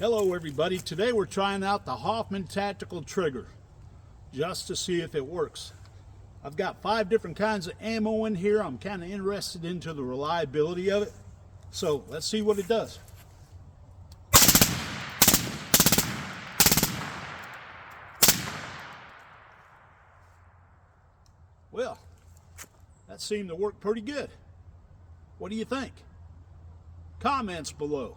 Hello everybody, today we're trying out the Hoffman Tactical Trigger just to see if it works. I've got 5 different kinds of ammo in here. I'm kind of interested into the reliability of it. So let's see what it does. Well, that seemed to work pretty good. What do you think? Comments below.